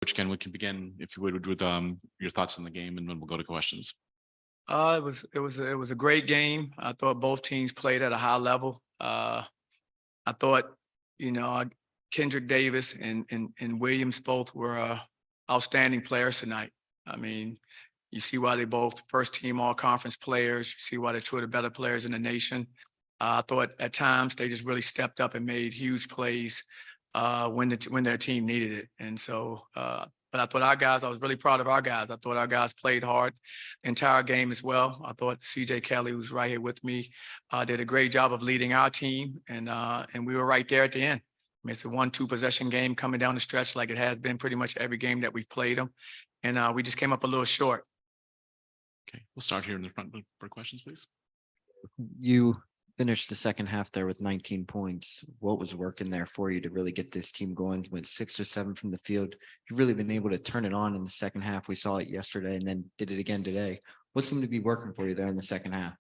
Coach Ken, we can begin, if you would, with your thoughts on the game, and then we'll go to questions. It was a great game. I thought both teams played at a high level. I thought, Kendrick Davis and Williams both were outstanding players tonight. I mean, you see why they both first team all conference players. You see why they're two of the better players in the nation. I thought at times they just really stepped up and made huge plays when their team needed it. And so, but I thought I was really proud of our guys. I thought our guys played hard the entire game as well. I thought CJ Kelly, who's right here with me, did a great job of leading our team, and we were right there at the end. I mean, it's a 1-2 possession game coming down the stretch like it has been pretty much every game that we've played them, and we just came up a little short. Okay, we'll start here in the front for questions, please. You finished the second half there with 19 points. What was working there for you to really get this team going? Went 6 or 7 from the field. You've really been able to turn it on in the second half. We saw it yesterday and then did it again today. What seemed to be working for you there in the second half?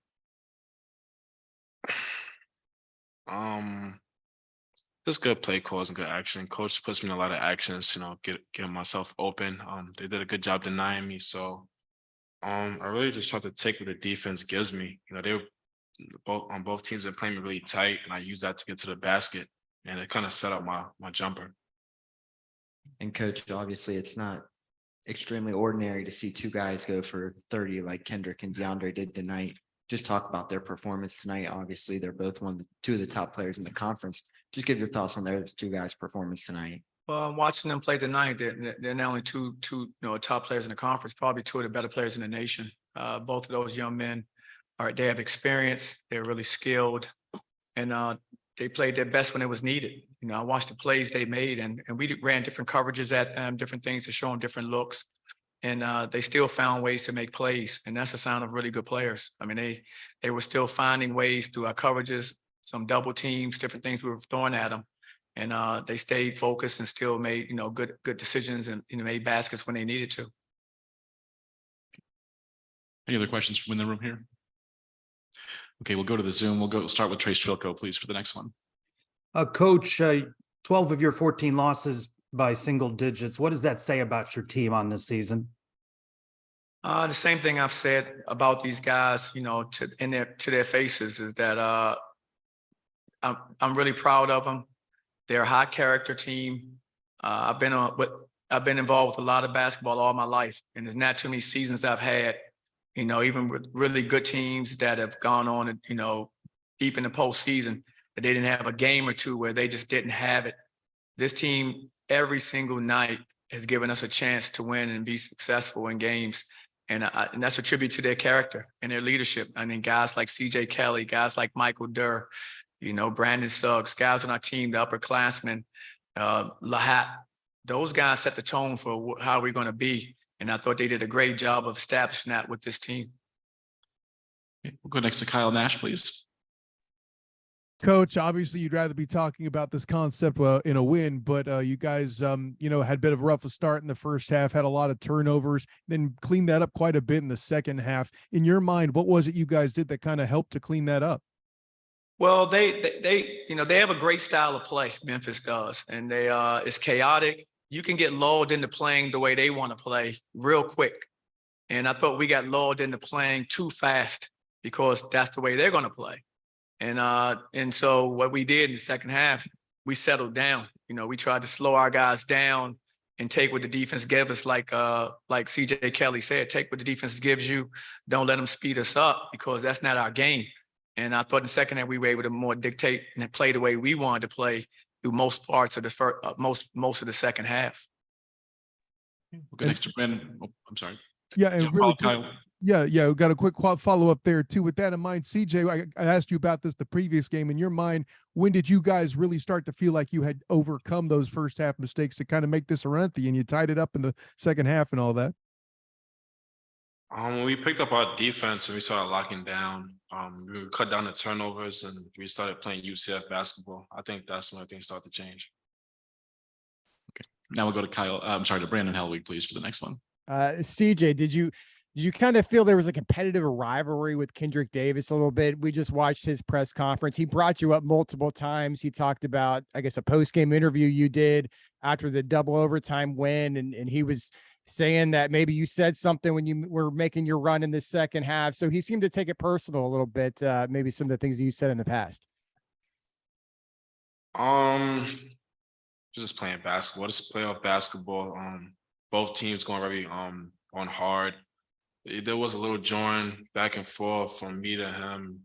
Just good play calls and good action. Coach puts me in a lot of actions, getting myself open. They did a good job denying me. So I really just try to take what the defense gives me. They both teams been playing me really tight, and I use that to get to the basket, and it kind of set up my jumper. And coach, obviously it's not extremely ordinary to see two guys go for 30 like Kendrick and DeAndre did tonight. Just talk about their performance tonight. Obviously, they're both two of the top players in the conference. Just give your thoughts on those two guys' performance tonight. Well, watching them play tonight, they're not only two top players in the conference, probably two of the better players in the nation. Both of those young men they have experience. They're really skilled, and they played their best when it was needed. I watched the plays they made, and we ran different coverages at them, different things to show them different looks, and they still found ways to make plays, and that's a sign of really good players. I mean, they were still finding ways through our coverages, some double teams, different things we were throwing at them, and they stayed focused and still made good decisions and made baskets when they needed to. Any other questions from in the room here? Okay, we'll go to the Zoom. We'll start with Trace Trilko, please, for the next one. Coach, 12 of your 14 losses by single digits. What does that say about your team on this season? The same thing I've said about these guys, to their faces, is that I'm really proud of them. They're a high character team. I've been involved with a lot of basketball all my life, and there's not too many seasons I've had, even with really good teams that have gone on and, deep in the postseason, that they didn't have a game or two where they just didn't have it. This team, every single night, has given us a chance to win and be successful in games. And that's a tribute to their character and their leadership. I mean, guys like CJ Kelly, guys like Michael Durr, Brandon Suggs, guys on our team, the upperclassmen, Lahat, those guys set the tone for how we're going to be. And I thought they did a great job of establishing that with this team. Okay, we'll go next to Kyle Nash, please. Coach, obviously you'd rather be talking about this concept in a win, but you guys, had a bit of a rough start in the first half, had a lot of turnovers, then cleaned that up quite a bit in the second half. In your mind, what was it you guys did that kind of helped to clean that up? Well, they have a great style of play. Memphis does, and it's chaotic. You can get lulled into playing the way they want to play real quick. And I thought we got lulled into playing too fast because that's the way they're going to play. And so what we did in the second half, we settled down. We tried to slow our guys down and take what the defense gave us, like CJ Kelly said, take what the defense gives you. Don't let them speed us up, because that's not our game. And I thought in the second half we were able to more dictate and play the way we wanted to play through most parts of the first, most of the second half. We'll go next to Brandon. Oh, I'm sorry. Yeah, and really quick, Kyle. yeah. We got a quick follow up there too. With that in mind, CJ, I asked you about this the previous game. In your mind, when did you guys really start to feel like you had overcome those first half mistakes to kind of make this a run at the end? You tied it up in the second half and all that. When we picked up our defense and we started locking down, we cut down the turnovers and we started playing UCF basketball. I think that's when things started to change. Okay, now we'll go to Kyle. I'm sorry, to Brandon Helwig, please, for the next one. CJ, did you Did you kind of feel there was a competitive rivalry with Kendrick Davis a little bit? We just watched his press conference. He brought you up multiple times. He talked about, I guess, a post-game interview you did after the double overtime win. And he was saying that maybe you said something when you were making your run in the second half. So he seemed to take it personal a little bit, maybe some of the things that you said in the past. Just playing basketball. Just playoff basketball. Both teams going very on hard. There was a little join back and forth from me to him.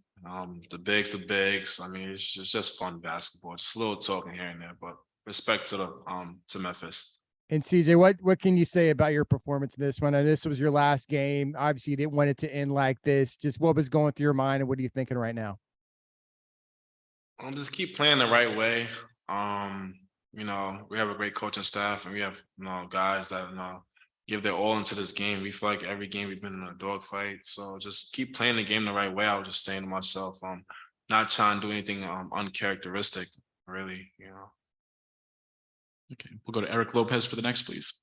The bigs to bigs. I mean, it's just fun basketball. Just a little talking here and there, but respect to to Memphis. And CJ, what can you say about your performance in this one? And this was your last game. Obviously, you didn't want it to end like this. Just what was going through your mind, and what are you thinking right now? Just keep playing the right way. We have a great coaching staff, and we have guys that give their all into this game. We feel like every game we've been in a dogfight. So just keep playing the game the right way. I was just saying to myself, not trying to do anything uncharacteristic, really. Okay, we'll go to Eric Lopez for the next, please.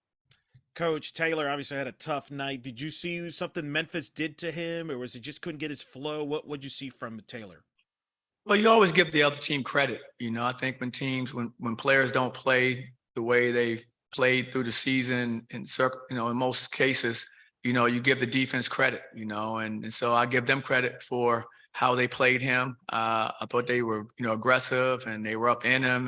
Coach Taylor obviously had a tough night. Did you see something Memphis did to him, or was it just couldn't get his flow? What would you see from Taylor? Well, you always give the other team credit. I think when players don't play the way they've played through the season, in most cases, you give the defense credit, and so I give them credit for how they played him. I thought they were, aggressive, and they were up in him,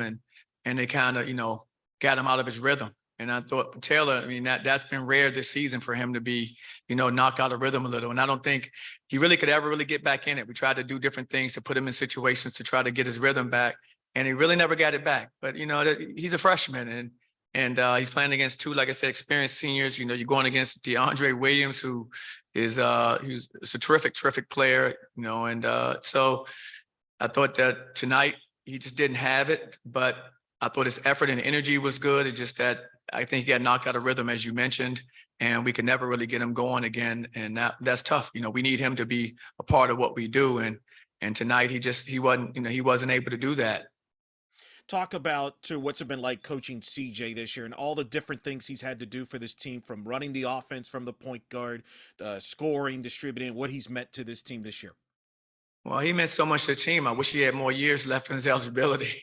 and they kind of, got him out of his rhythm. And I thought Taylor, I mean, that's been rare this season for him to be, knocked out of rhythm a little. And I don't think he really could ever really get back in it. We tried to do different things to put him in situations to try to get his rhythm back, and he really never got it back. But, he's a freshman, and he's playing against two, like I said, experienced seniors. You're going against DeAndre Williams, who is he's a terrific player, and so I thought that tonight he just didn't have it, but I thought his effort and energy was good. It's just that I think he got knocked out of rhythm, as you mentioned, and we could never really get him going again. And that's tough. We need him to be a part of what we do. And tonight he wasn't able to do that. Talk about what's it been like coaching CJ this year and all the different things he's had to do for this team, from running the offense from the point guard, scoring, distributing, what he's meant to this team this year. Well, he meant so much to the team. I wish he had more years left in his eligibility.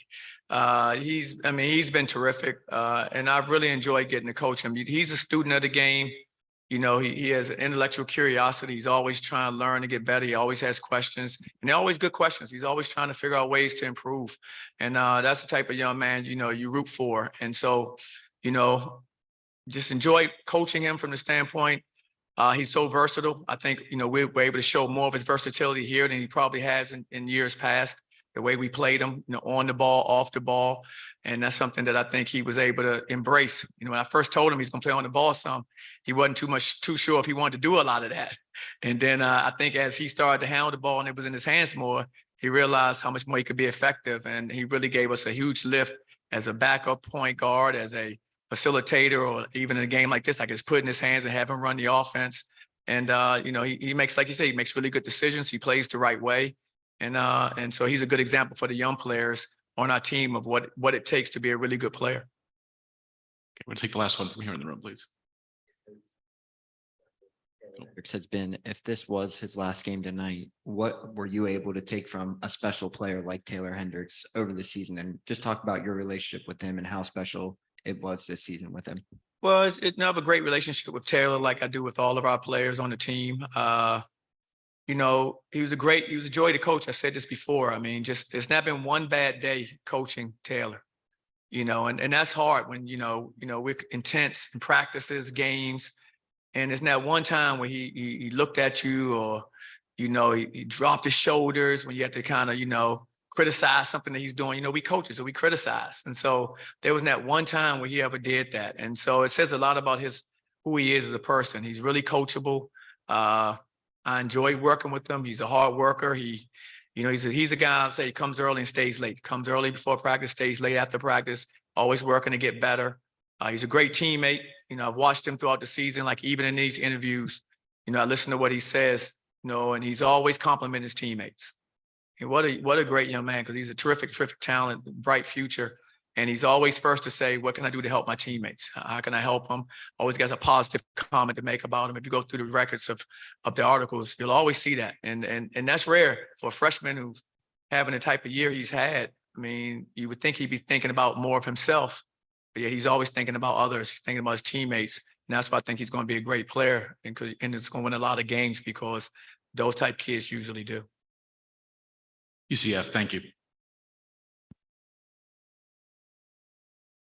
He's been terrific, and I've really enjoyed getting to coach him. He's a student of the game. He has an intellectual curiosity. He's always trying to learn and get better. He always has questions, and they're always good questions. He's always trying to figure out ways to improve, and that's the type of young man you root for. And so, just enjoy coaching him from the standpoint. He's so versatile. I think, we're able to show more of his versatility here than he probably has in years past, the way we played him, on the ball, off the ball. And that's something that I think he was able to embrace. When I first told him he's going to play on the ball some, he wasn't too sure if he wanted to do a lot of that. And then I think as he started to handle the ball and it was in his hands more, he realized how much more he could be effective. And he really gave us a huge lift as a backup point guard, as a facilitator, or even in a game like this, I can just put it in his hands and have him run the offense. And, he makes, like you say, he makes really good decisions. He plays the right way. And so he's a good example for the young players on our team of what it takes to be a really good player. Okay, we'll take the last one from here in the room, please. Hendricks has been, if this was his last game tonight, what were you able to take from a special player like Taylor Hendricks over the season? And just talk about your relationship with him and how special it was this season with him. Well, I have a great relationship with Taylor, like I do with all of our players on the team. He was a joy to coach. I said this before. I mean, it's not been one bad day coaching Taylor, and that's hard when, we're intense in practices, games, and it's not one time where he looked at you, or, he dropped his shoulders when you have to kind of, criticize something that he's doing. We coaches, so we criticize. And so there was not one time where he ever did that. And so it says a lot about who he is as a person. He's really coachable. I enjoy working with him. He's a hard worker. He's a guy, I'll say, he comes early and stays late. Comes early before practice, stays late after practice, always working to get better. He's a great teammate. I've watched him throughout the season, like even in these interviews, I listen to what he says, and he's always complimenting his teammates. And what a great young man, because he's a terrific talent, bright future. And he's always first to say, what can I do to help my teammates? How can I help them? Always got a positive comment to make about him. If you go through the records of the articles, you'll always see that. And that's rare for a freshman who's having the type of year he's had. I mean, you would think he'd be thinking about more of himself, but yeah, he's always thinking about others. He's thinking about his teammates. And that's why I think he's going to be a great player and it's going to win a lot of games because those type kids usually do. UCF, thank you.